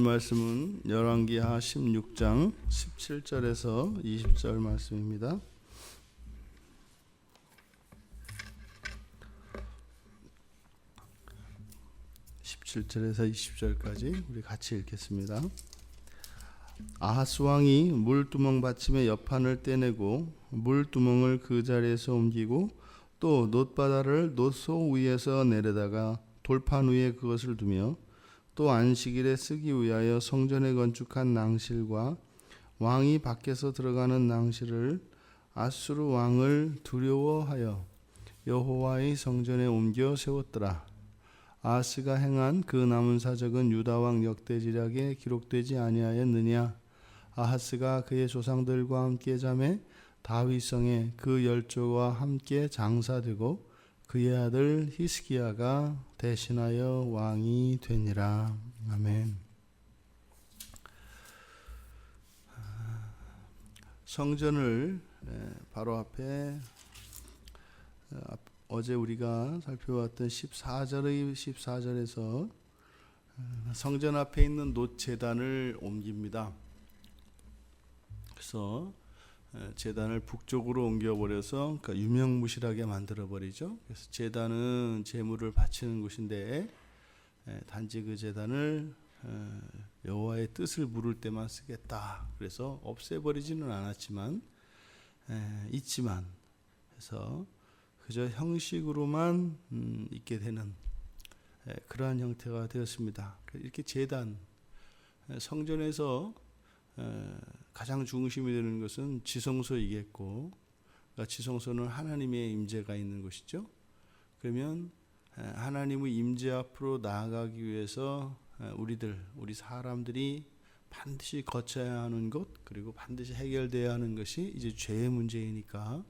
말씀은 열왕기하 16장 17절에서 20절 말씀입니다. (17절에서 20절까지) 우리 같이 읽겠습니다. 아하스 왕이 물두멍 받침의 옆판을 떼내고 물두멍을 그 자리에서 옮기고 또 놋바다를 놋소 위에서 내려다가 돌판 위에 그것을 두며 또 안식일에 쓰기 위하여 성전에 건축한 낭실과 왕이 밖에서 들어가는 낭실을 아수르 왕을 두려워하여 여호와의 성전에 옮겨 세웠더라. 아하스가 행한 그 남은 사적은 유다 왕 역대지략에 기록되지 아니하였느냐? 아하스가 그의 조상들과 함께 잠에 다윗성에 그 열조와 함께 장사되고 그의 아들 히스기야가 대신하여 왕이 되니라. 아멘. 성전을 바로 앞에 어제 우리가 살펴봤던 14절에서 성전 앞에 있는 놋제단을 옮깁니다. 그래서 제단을 북쪽으로 옮겨버려서 그러니까 유명무실하게 만들어버리죠. 그래서 제단은 제물을 바치는 곳인데 단지 그 제단을 여호와의 뜻을 물을 때만 쓰겠다. 그래서 없애버리지는 않았지만 있지만 해서 그저 형식으로만 있게 되는 그러한 형태가 되었습니다. 이렇게 제단, 성전에서 가장 중심이 되는 것은 지성소이겠고, 그러니까 지성소는 하나님의 임재가 있는 곳이죠. 그러면 하나님의 임재 앞으로 나아가기 위해서 우리 사람들이 반드시 거쳐야 하는 것, 그리고 반드시 해결돼야 하는 것이 이제 죄의 문제이니까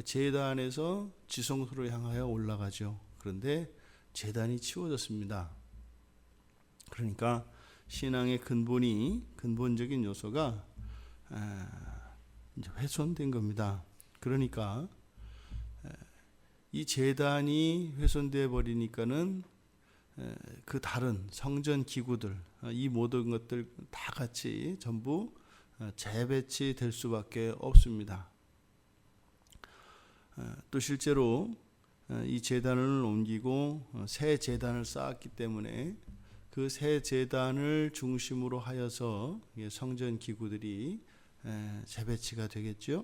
제단에서 지성소로 향하여 올라가죠. 그런데 제단이 치워졌습니다. 그러니까 신앙의 근본적인 요소가 이제 훼손된 겁니다. 그러니까 이 제단이 훼손되어 버리니까는 그 다른 성전 기구들, 이 모든 것들 다 같이 전부 재배치될 수밖에 없습니다. 또 실제로 이 제단을 옮기고 새 제단을 쌓았기 때문에 그 새 제단을 중심으로 하여서 성전 기구들이 재배치가 되겠죠.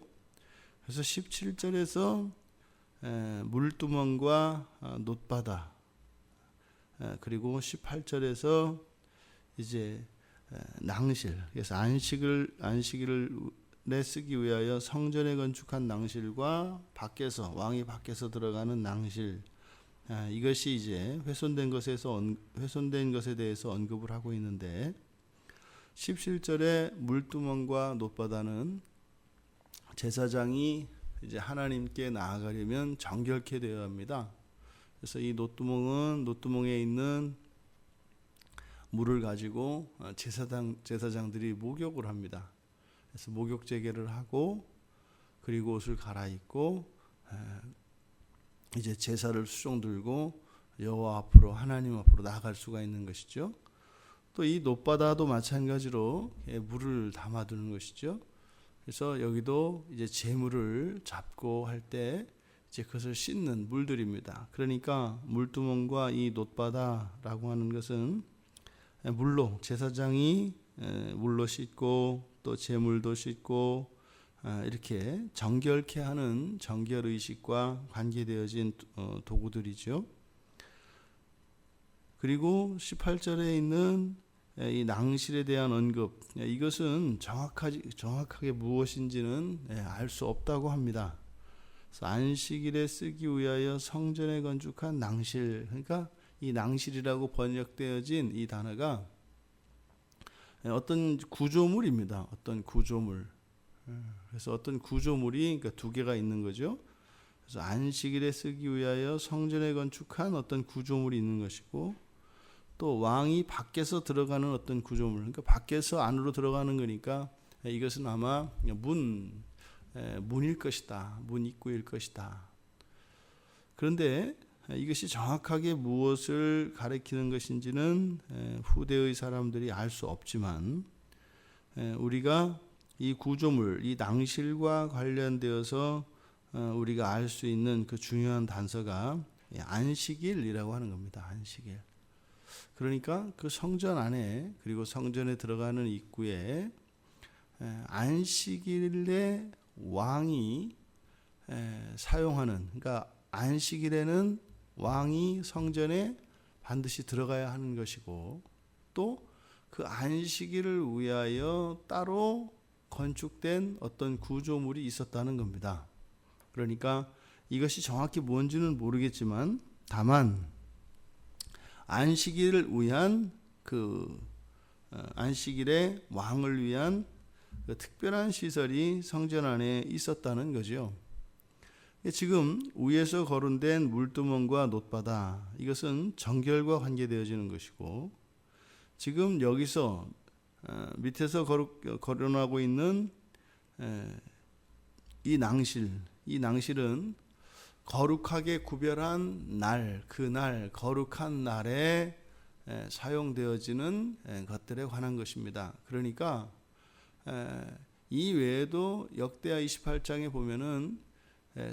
그래서 17절에서 물두멍과 놋바다, 그리고 18절에서 이제 낭실, 그래서 안식일을 쓰기 위하여 성전에 건축한 낭실과 밖에서 왕이 밖에서 들어가는 낭실, 이것이 이제 훼손된 것에 대해서 언급을 하고 있는데 17절에 물두멍과 놋바다는 제사장이 이제 하나님께 나아가려면 정결케 되어야 합니다. 그래서 이 놋두멍에 있는 물을 가지고 제사장들이 목욕을 합니다. 그래서 목욕 제개를 하고 그리고 옷을 갈아입고 이제 제사를 수종 들고 여호와 앞으로, 하나님 앞으로 나아갈 수가 있는 것이죠. 또 이 놋바다도 마찬가지로 물을 담아두는 것이죠. 그래서 여기도 이제 제물을 잡고 할 때 이제 그것을 씻는 물들입니다. 그러니까 물두멍과 이 놋바다라고 하는 것은 물로, 제사장이 물로 씻고 또 제물도 씻고 이렇게 정결케 하는 정결의식과 관계되어진 도구들이죠. 그리고 18절에 있는 이 낭실에 대한 언급, 이것은 정확하게 무엇인지는 알 수 없다고 합니다. 그래서 안식일에 쓰기 위하여 성전에 건축한 낭실, 그러니까 이 낭실이라고 번역되어진 이 단어가 어떤 구조물입니다. 어떤 구조물. 그래서 어떤 구조물이 그러니까 두 개가 있는 거죠. 그래서 안식일에 쓰기 위하여 성전에 건축한 어떤 구조물이 있는 것이고, 또 왕이 밖에서 들어가는 어떤 구조물, 그러니까 밖에서 안으로 들어가는 거니까 이것은 아마 문일 것이다, 문 입구일 것이다. 그런데 이것이 정확하게 무엇을 가리키는 것인지는 후대의 사람들이 알 수 없지만 우리가 이 구조물, 이 낭실과 관련되어서 우리가 알 수 있는 그 중요한 단서가 안식일이라고 하는 겁니다. 안식일. 그러니까 그 성전 안에, 그리고 성전에 들어가는 입구에 안식일에 왕이 사용하는, 그러니까 안식일에는 왕이 성전에 반드시 들어가야 하는 것이고, 또 그 안식일을 위하여 따로 건축된 어떤 구조물이 있었다는 겁니다. 그러니까 이것이 정확히 뭔지는 모르겠지만, 다만 안식일을 위한 안식일에 왕을 위한 그 특별한 시설이 성전 안에 있었다는 거죠. 지금 위에서 거론된 물두멍과 놋바다, 이것은 정결과 관계되어지는 것이고, 지금 여기서 밑에서 거론하고 있는 이 낭실은 거룩하게 구별한 날, 그날 거룩한 날에 사용되어지는 것들에 관한 것입니다. 그러니까 이 외에도 역대하 28장에 보면은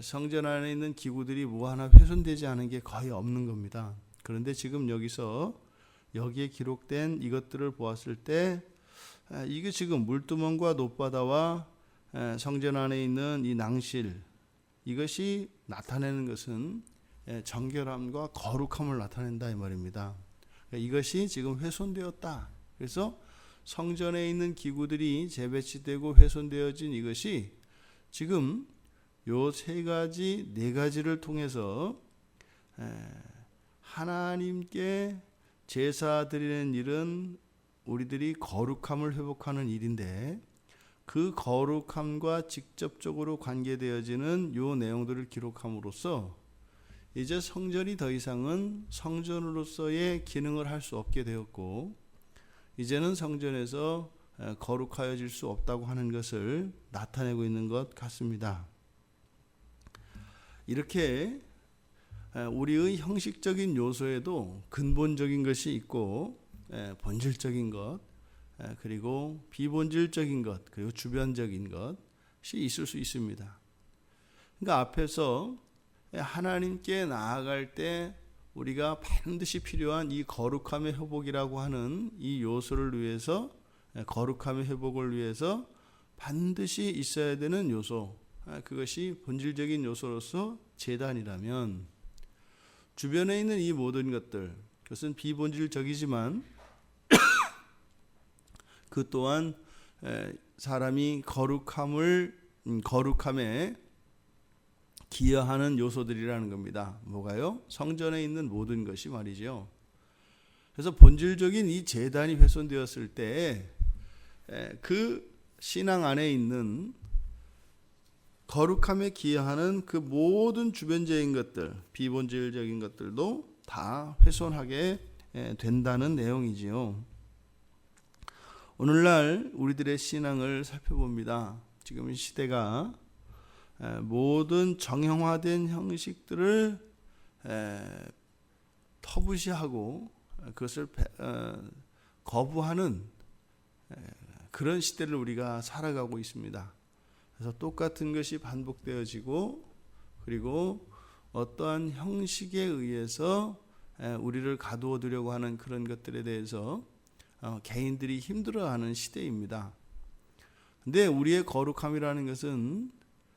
성전 안에 있는 기구들이 뭐 하나 훼손되지 않은 게 거의 없는 겁니다. 그런데 지금 여기에 기록된 이것들을 보았을 때 이게 지금 물두멍과 놋바다와 성전 안에 있는 이 낭실, 이것이 나타내는 것은 정결함과 거룩함을 나타낸다 이 말입니다. 이것이 지금 훼손되었다. 그래서 성전에 있는 기구들이 재배치되고 훼손되어진 이것이 지금 요 세 가지, 네 가지를 통해서 하나님께 제사 드리는 일은 우리들이 거룩함을 회복하는 일인데, 그 거룩함과 직접적으로 관계되어지는 요 내용들을 기록함으로써 이제 성전이 더 이상은 성전으로서의 기능을 할 수 없게 되었고, 이제는 성전에서 거룩하여질 수 없다고 하는 것을 나타내고 있는 것 같습니다. 이렇게 우리의 형식적인 요소에도 근본적인 것이 있고, 본질적인 것, 그리고 비본질적인 것, 그리고 주변적인 것이 있을 수 있습니다. 그러니까 앞에서 하나님께 나아갈 때 우리가 반드시 필요한 이 거룩함의 회복이라고 하는 이 요소를 위해서, 거룩함의 회복을 위해서 반드시 있어야 되는 요소, 그것이 본질적인 요소로서 제단이라면, 주변에 있는 이 모든 것들, 그것은 비본질적이지만 그 또한 사람이 거룩함에 기여하는 요소들이라는 겁니다. 뭐가요? 성전에 있는 모든 것이 말이죠. 그래서 본질적인 이 제단이 훼손되었을 때 그 신앙 안에 있는 거룩함에 기여하는 그 모든 주변적인 것들, 비본질적인 것들도 다 훼손하게 된다는 내용이지요. 오늘날 우리들의 신앙을 살펴봅니다. 지금 이 시대가 모든 정형화된 형식들을 터부시하고 그것을 거부하는 그런 시대를 우리가 살아가고 있습니다. 그래서 똑같은 것이 반복되어지고, 그리고 어떠한 형식에 의해서 우리를 가두어두려고 하는 그런 것들에 대해서 개인들이 힘들어하는 시대입니다. 근데 우리의 거룩함이라는 것은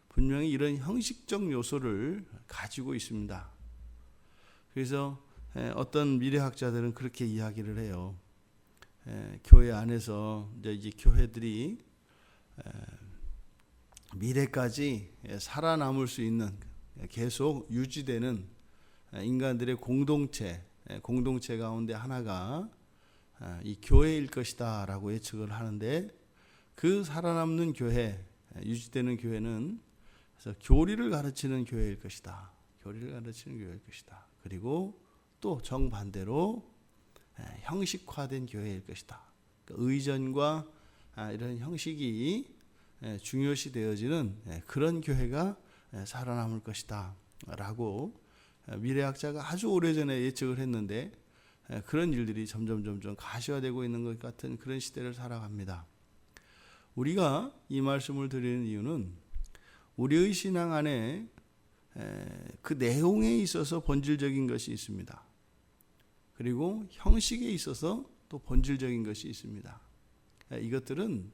분명히 이런 형식적 요소를 가지고 있습니다. 그래서 어떤 미래학자들은 그렇게 이야기를 해요. 교회 안에서 이제 교회들이 미래까지 살아남을 수 있는, 계속 유지되는 인간들의 공동체 가운데 하나가 이 교회일 것이다 라고 예측을 하는데, 그 살아남는 교회, 유지되는 교회는 그래서 교리를 가르치는 교회일 것이다. 그리고 또 정반대로 형식화된 교회일 것이다. 그러니까 의전과 이런 형식이 중요시 되어지는 그런 교회가 살아남을 것이다 라고 미래학자가 아주 오래전에 예측을 했는데 그런 일들이 점점 가시화되고 있는 것 같은 그런 시대를 살아갑니다. 우리가 이 말씀을 드리는 이유는 우리의 신앙 안에 그 내용에 있어서 본질적인 것이 있습니다. 그리고 형식에 있어서 또 본질적인 것이 있습니다. 이것들은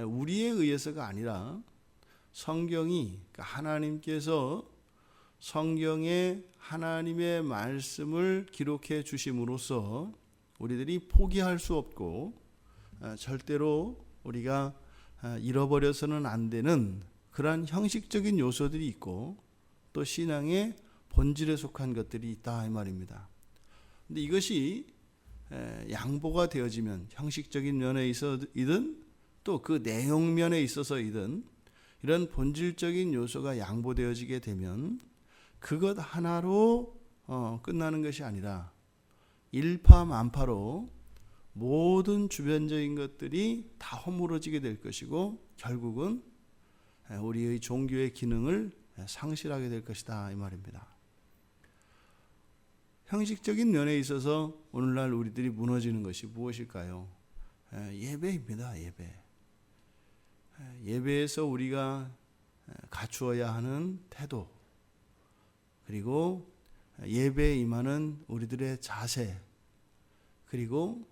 우리에 의해서가 아니라 성경이, 하나님께서 성경에 하나님의 말씀을 기록해 주심으로써 우리들이 포기할 수 없고 절대로 우리가 잃어버려서는 안 되는 그러한 형식적인 요소들이 있고 또 신앙의 본질에 속한 것들이 있다 이 말입니다. 근데 이것이 양보가 되어지면 형식적인 면에 있어서이든 또 그 내용 면에 있어서이든 이런 본질적인 요소가 양보되어지게 되면 그것 하나로 끝나는 것이 아니라 일파만파로 모든 주변적인 것들이 다 허물어지게 될 것이고 결국은 우리의 종교의 기능을 상실하게 될 것이다 이 말입니다. 형식적인 면에 있어서 오늘날 우리들이 무너지는 것이 무엇일까요? 예배입니다. 예배에서 우리가 갖추어야 하는 태도, 그리고 예배에 임하는 우리들의 자세, 그리고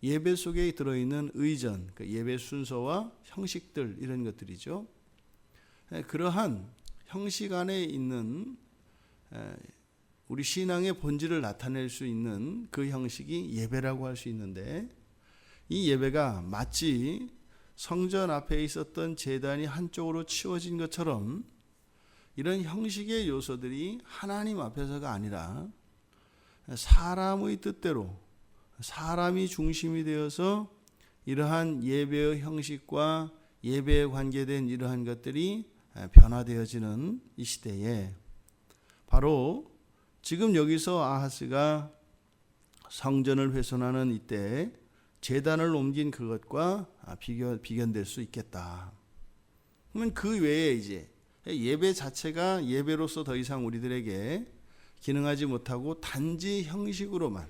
예배 속에 들어있는 의전, 예배 순서와 형식들 이런 것들이죠. 그러한 형식 안에 있는 우리 신앙의 본질을 나타낼 수 있는 그 형식이 예배라고 할 수 있는데 이 예배가 마치 성전 앞에 있었던 제단이 한쪽으로 치워진 것처럼 이런 형식의 요소들이 하나님 앞에서가 아니라 사람의 뜻대로 사람이 중심이 되어서 이러한 예배의 형식과 예배에 관계된 이러한 것들이 변화되어지는 이 시대에 바로 지금 여기서 아하스가 성전을 훼손하는 이때 제단을 옮긴 그것과 비견될 수 있겠다. 그러면 그 외에 이제 예배 자체가 예배로서 더 이상 우리들에게 기능하지 못하고 단지 형식으로만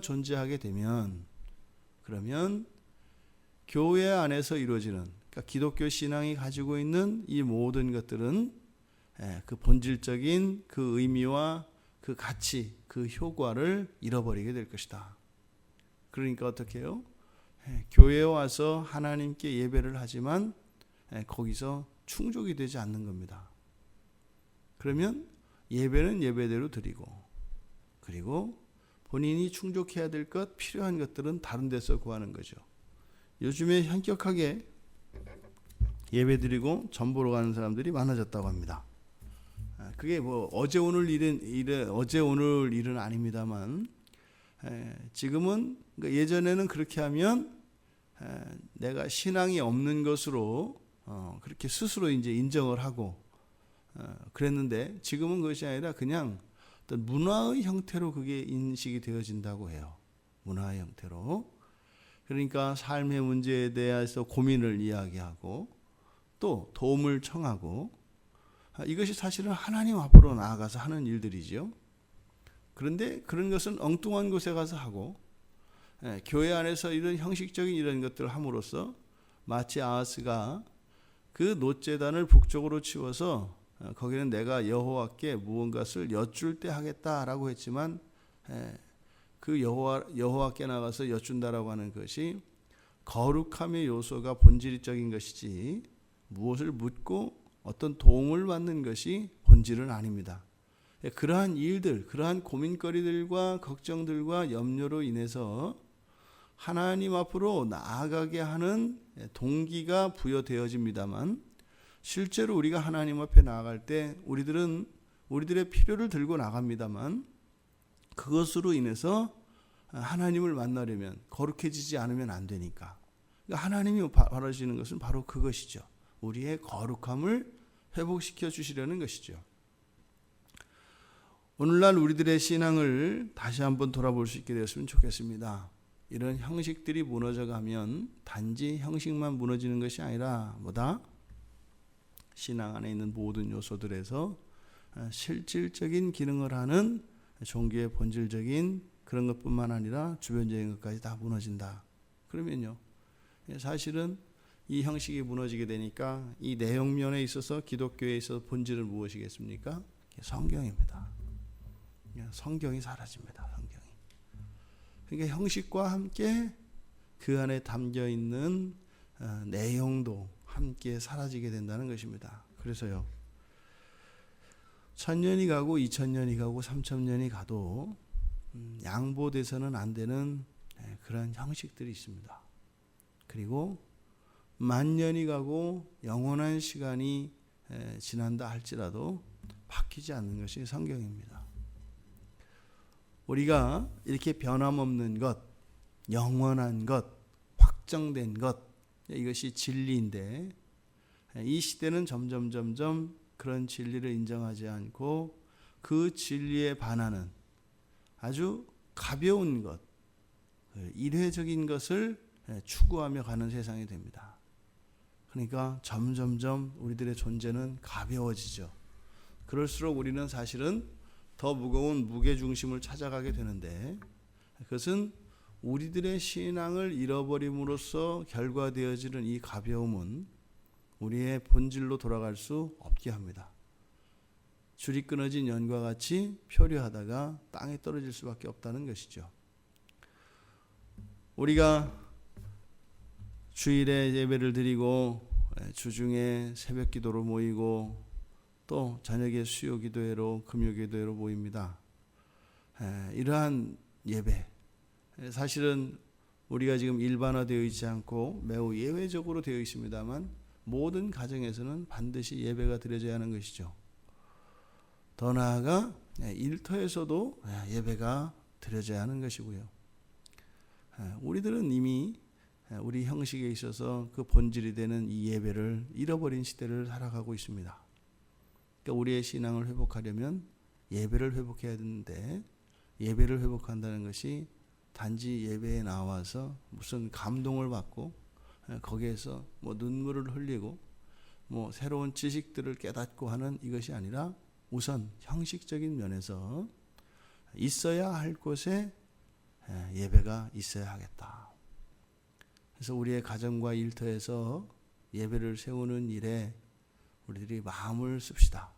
존재하게 되면 그러면 교회 안에서 이루어지는 그러니까 기독교 신앙이 가지고 있는 이 모든 것들은 그 본질적인 그 의미와 그 가치, 그 효과를 잃어버리게 될 것이다. 그러니까 어떻게 해요? 교회에 와서 하나님께 예배를 하지만 거기서 충족이 되지 않는 겁니다. 그러면 예배는 예배대로 드리고 그리고 본인이 충족해야 될 것, 필요한 것들은 다른 데서 구하는 거죠. 요즘에 현격하게 예배 드리고 전 보러 가는 사람들이 많아졌다고 합니다. 그게 뭐 어제 오늘 일은 아닙니다만 지금은 예전에는 그렇게 하면 내가 신앙이 없는 것으로 그렇게 스스로 이제 인정을 하고 그랬는데 지금은 그것이 아니라 그냥 어떤 문화의 형태로 그게 인식이 되어진다고 해요. 문화의 형태로. 그러니까 삶의 문제에 대해서 고민을 이야기하고 또 도움을 청하고 이것이 사실은 하나님 앞으로 나아가서 하는 일들이죠. 그런데 그런 것은 엉뚱한 곳에 가서 하고 교회 안에서 이런 형식적인 이런 것들을 함으로써 마치 아하스가 그 놋제단을 북쪽으로 치워서 거기는 내가 여호와께 무언가를 여쭐 때 하겠다라고 했지만 그 여호와께 나가서 여쭌다라고 하는 것이 거룩함의 요소가 본질적인 것이지 무엇을 묻고 어떤 도움을 받는 것이 본질은 아닙니다. 그러한 일들, 그러한 고민거리들과 걱정들과 염려로 인해서 하나님 앞으로 나아가게 하는 동기가 부여되어집니다만 실제로 우리가 하나님 앞에 나아갈 때 우리들은 우리들의 필요를 들고 나갑니다만 그것으로 인해서 하나님을 만나려면 거룩해지지 않으면 안 되니까 하나님이 바라시는 것은 바로 그것이죠. 우리의 거룩함을 회복시켜 주시려는 것이죠. 오늘날 우리들의 신앙을 다시 한번 돌아볼 수 있게 되었으면 좋겠습니다. 이런 형식들이 무너져가면 단지 형식만 무너지는 것이 아니라 뭐다? 신앙 안에 있는 모든 요소들에서 실질적인 기능을 하는 종교의 본질적인 그런 것뿐만 아니라 주변적인 것까지 다 무너진다. 그러면요, 사실은 이 형식이 무너지게 되니까 이 내용면에 있어서 기독교에 있어서 본질은 무엇이겠습니까? 성경입니다. 성경이 사라집니다. 성경이. 그러니까 형식과 함께 그 안에 담겨 있는 내용도 함께 사라지게 된다는 것입니다. 그래서요, 1000년이 가고 2000년이 가고 3000년이 가도 양보돼서는 안 되는 그런 형식들이 있습니다. 그리고 10,000년이 가고 영원한 시간이 지난다 할지라도 바뀌지 않는 것이 성경입니다. 우리가 이렇게 변함없는 것, 영원한 것, 확정된 것, 이것이 진리인데 이 시대는 점점 그런 진리를 인정하지 않고 그 진리에 반하는 아주 가벼운 것, 일회적인 것을 추구하며 가는 세상이 됩니다. 그러니까 점점 우리들의 존재는 가벼워지죠. 그럴수록 우리는 사실은 더 무거운 무게중심을 찾아가게 되는데 그것은 우리들의 신앙을 잃어버림으로써 결과되어지는 이 가벼움은 우리의 본질로 돌아갈 수 없게 합니다. 줄이 끊어진 연과 같이 표류하다가 땅에 떨어질 수밖에 없다는 것이죠. 우리가 주일에 예배를 드리고 주중에 새벽 기도로 모이고 또 저녁에 수요 기도회로 금요 기도회로 모입니다. 이러한 예배, 사실은 우리가 지금 일반화되어 있지 않고 매우 예외적으로 되어 있습니다만 모든 가정에서는 반드시 예배가 드려져야 하는 것이죠. 더 나아가 일터에서도 예배가 드려져야 하는 것이고요. 우리들은 이미 우리 형식에 있어서 그 본질이 되는 이 예배를 잃어버린 시대를 살아가고 있습니다. 그러니까 우리의 신앙을 회복하려면 예배를 회복해야 되는데 예배를 회복한다는 것이 단지 예배에 나와서 무슨 감동을 받고 거기에서 뭐 눈물을 흘리고 뭐 새로운 지식들을 깨닫고 하는 이것이 아니라 우선 형식적인 면에서 있어야 할 곳에 예배가 있어야 하겠다. 그래서 우리의 가정과 일터에서 예배를 세우는 일에 우리들이 마음을 씁시다.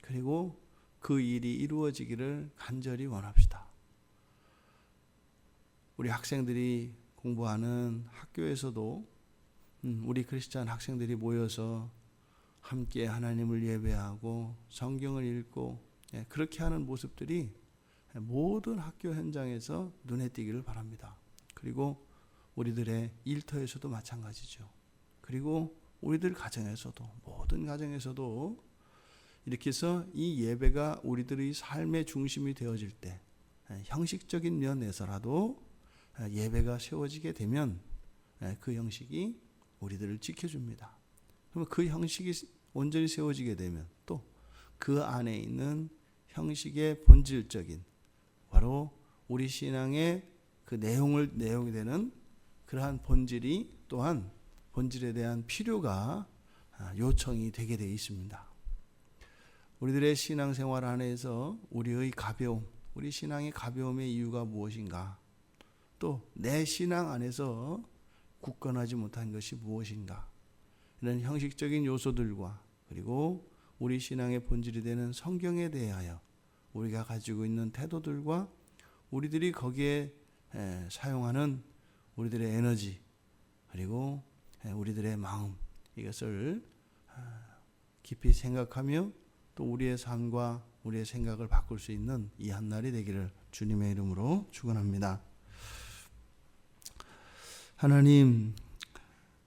그리고 그 일이 이루어지기를 간절히 원합시다. 우리 학생들이 공부하는 학교에서도 우리 크리스찬 학생들이 모여서 함께 하나님을 예배하고 성경을 읽고 그렇게 하는 모습들이 모든 학교 현장에서 눈에 띄기를 바랍니다. 그리고 우리들의 일터에서도 마찬가지죠. 그리고 우리들 가정에서도 모든 가정에서도 이렇게 해서 이 예배가 우리들의 삶의 중심이 되어질 때 형식적인 면에서라도 예배가 세워지게 되면 그 형식이 우리들을 지켜줍니다. 그러면 그 형식이 온전히 세워지게 되면 또 그 안에 있는 형식의 본질적인 바로 우리 신앙의 그 내용이 되는 그러한 본질이 또한 본질에 대한 필요가 요청이 되게 되어 있습니다. 우리들의 신앙생활 안에서 우리의 가벼움, 우리 신앙의 가벼움의 이유가 무엇인가? 또 내 신앙 안에서 굳건하지 못한 것이 무엇인가? 이런 형식적인 요소들과 그리고 우리 신앙의 본질이 되는 성경에 대하여 우리가 가지고 있는 태도들과 우리들이 거기에 사용하는 우리들의 에너지 그리고 우리들의 마음 이것을 깊이 생각하며 또 우리의 삶과 우리의 생각을 바꿀 수 있는 이 한날이 되기를 주님의 이름으로 축원합니다. 하나님,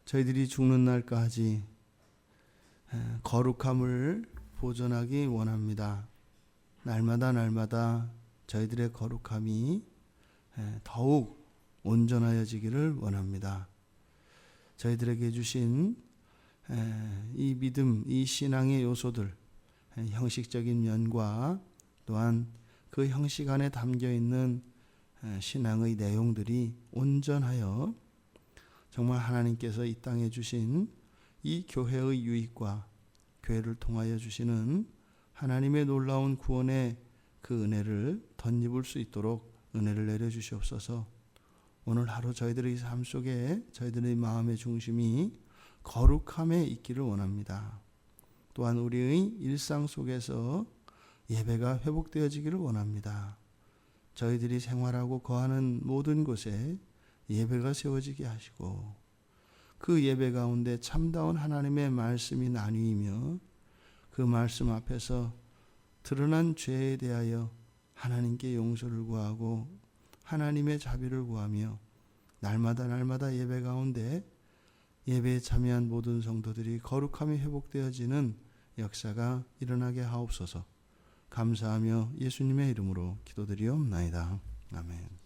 저희들이 죽는 날까지 거룩함을 보존하기 원합니다. 날마다 저희들의 거룩함이 더욱 온전하여지기를 원합니다. 저희들에게 주신 이 믿음, 이 신앙의 요소들, 형식적인 면과 또한 그 형식 안에 담겨있는 신앙의 내용들이 온전하여 정말 하나님께서 이 땅에 주신 이 교회의 유익과 교회를 통하여 주시는 하나님의 놀라운 구원의 그 은혜를 덧입을 수 있도록 은혜를 내려주시옵소서. 오늘 하루 저희들의 삶 속에 저희들의 마음의 중심이 거룩함에 있기를 원합니다. 또한 우리의 일상 속에서 예배가 회복되어지기를 원합니다. 저희들이 생활하고 거하는 모든 곳에 예배가 세워지게 하시고 그 예배 가운데 참다운 하나님의 말씀이 나뉘며 그 말씀 앞에서 드러난 죄에 대하여 하나님께 용서를 구하고 하나님의 자비를 구하며 날마다 예배 가운데 예배에 참여한 모든 성도들이 거룩함이 회복되어지는 역사가 일어나게 하옵소서. 감사하며 예수님의 이름으로 기도드리옵나이다. 아멘.